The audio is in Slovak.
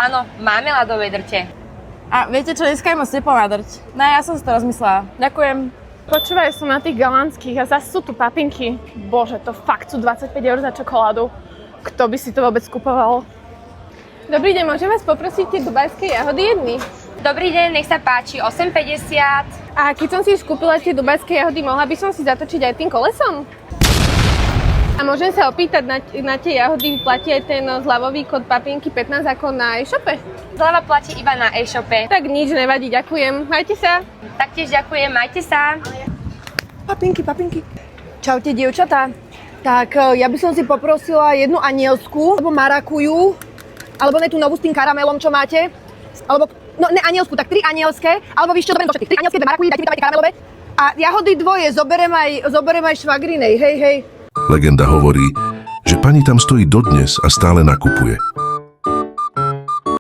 Áno, máme ľadové drte. A viete čo, dneska je moc teplá drť. No ja som si to rozmyslela. Ďakujem. Počúvaj, som na tých galánskych a zase sú tu papinky. Bože, to fakt sú 25 eur za čokoládu. Kto by si to vôbec kupoval? Dobrý deň, môžem vás poprosiť tie dubajské jahody jedny? Dobrý deň, nech sa páči, 8,50. A keď som si už kúpila tie dubajské jahody, mohla by som si zatočiť aj tým kolesom? A môžem sa opýtať, na tie jahody platí aj ten zľavový kód papinky 15 ako na e-shope? Zľava platí iba na e-shope. Tak nič, nevadí, ďakujem. Majte sa. Taktiež ďakujem, majte sa. Papinky. Čaute, dievčatá. Tak ja by som si poprosila jednu anielsku, alebo marakuju, alebo ne tú novú s tým karamelom, čo máte. Alebo, no ne anielsku, tak 3 anielské, alebo víš čo, doberiem zo všetkých. 3 anielské, 2 marakuji, dajte mi tam aj tie karamelové. A jahody dvoje, zoberiem aj švagrinej, hej. Legenda hovorí, že pani tam stojí dodnes a stále nakupuje.